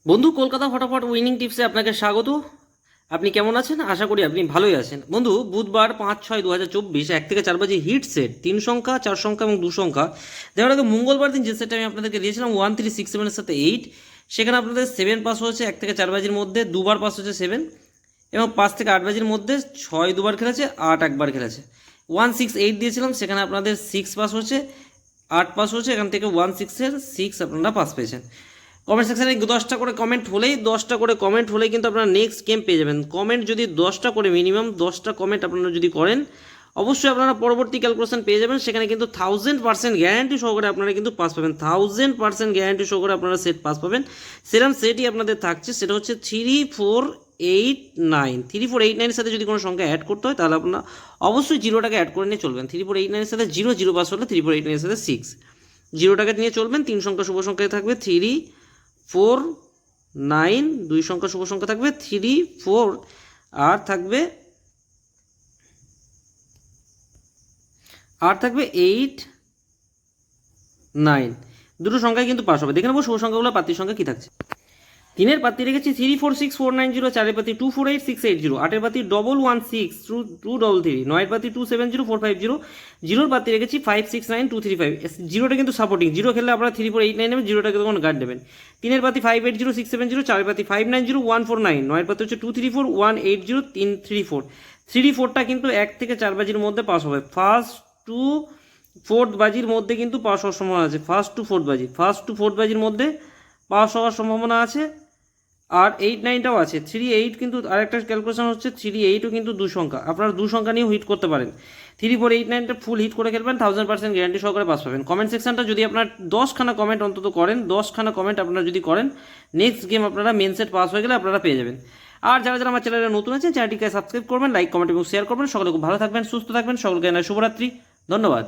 বন্ধু, কলকাতা ফটাফট উইনিং টিপসে আপনাকে স্বাগত। আপনি কেমন আছেন? আশা করি আপনি ভালোই আছেন। বন্ধু, বুধবার 5/6/2024 1 থেকে 4 বাজে হিট সেট 3 সংখ্যা, 4 সংখ্যা এবং 2 সংখ্যা দেওয়ার আগে মঙ্গলবার দিন যে সেটটা আমি আপনাদেরকে দিয়েছিলাম 1367 এর সাথে 8, সেখানে আপনাদের 7 পাস হয়েছে 1 থেকে 4 বাজির মধ্যে, দুবার পাস হচ্ছে 7, এবং 5 থেকে 8 বাজির মধ্যে 6 দুবার খেলেছে, 8 একবার খেলেছে। 168 দিয়েছিলাম, সেখানে আপনাদের 6 পাস হচ্ছে, 8 পাস হচ্ছে, এখান থেকে 16-এর 6 আপনারা পাস পেয়েছেন। কমেন্ট সেকশানে 10টা করে কমেন্ট হলেই কিন্তু আপনারা নেক্সট গেম পেয়ে যাবেন। কমেন্ট যদি 10টা করে, মিনিমাম 10টা কমেন্ট আপনারা যদি করেন, অবশ্যই আপনারা পরবর্তী ক্যালকুলেশন পেয়ে যাবেন। সেখানে কিন্তু 1000% গ্যারান্টি সহকারে আপনারা কিন্তু পাস পাবেন, 1000% গ্যারান্টি সহকারে আপনারা সেট পাস পাবেন। সেরকম সেটই আপনাদের থাকছে, সেটা হচ্ছে 3489। 3489 এর সাথে যদি কোনো সংখ্যা অ্যাড করতে হয় তাহলে আপনারা অবশ্যই জিরোটাকে অ্যাড করে নিয়ে চলবেন। 3489 এর সাথে 0 পাস হলে 3489 এর সাথে 6, জিরোটাকে নিয়ে চলবেন। 3 সংখ্যা শুভ সংখ্যায় থাকবে 349, 2 সংখ্যা শুভ সংখ্যা থাকবে 34, আর থাকবে 89। দুটো সংখ্যায় কিন্তু পাস হবে। দেখে নেবো শুভ সংখ্যাগুলো পাত্রীর সংখ্যা কী থাকছে। 3-এর পাত্রী রেখেছি 346490, 4-এর পাত্রী 248680, 8-এর পাত্রী 1162233, 9-এর পাত্রী 270450, 0-এর পাত্রী রেখেছি 569235। জিরোটা কিন্তু সাপোর্টিং, জিরো খেললে আপনারা 3489 নেবেন, জিরোটাকে তখন গার্ড দেবেন। 3-এর পাত্রী 580670, 4-এর পাত্রী 590149, 9-এর পাত্রী হচ্ছে 234180 334টা কিন্তু 1 থেকে 4 বাজির মধ্যে পাস হবে। ফার্স্ট টু ফোর্থ বাজির মধ্যে কিন্তু পাস হওয়ার সম্ভাবনা আছে। ফার্স্ট টু ফোর্থ বাজির মধ্যে পাস হওয়ার সম্ভাবনা আছে। আর 8-9টাও আছে। 3-8 কিন্তু আরেকটা ক্যালকুলেশন হচ্ছে, 3-8ও কিন্তু 2 সংখ্যা, আপনারা 2 সংখ্যা নিয়েও হিট করতে পারেন। 3-4-8-9টা ফুল হিট করে খেলবেন, 1000% গ্যারান্টি সহকারে পাস পাবেন। কমেন্ট সেকশনটা যদি আপনার 10খানা কমেন্ট অন্তত করেন, 10খানা কমেন্ট আপনারা যদি করেন, নেক্সট গেম আপনারা মেন সেট পাস হয়ে গেলে আপনারা পেয়ে যাবেন। আর যারা যারা আমার চ্যানেলে নতুন আছেন, চ্যানেলটিকে সাবস্ক্রাইব করবেন, লাইক কমেন্ট এবং শেয়ার করবেন। সকলে খুব ভালো থাকবেন, সুস্থ থাকবেন, সকলকে জানাই শুভরাত্রি, ধন্যবাদ।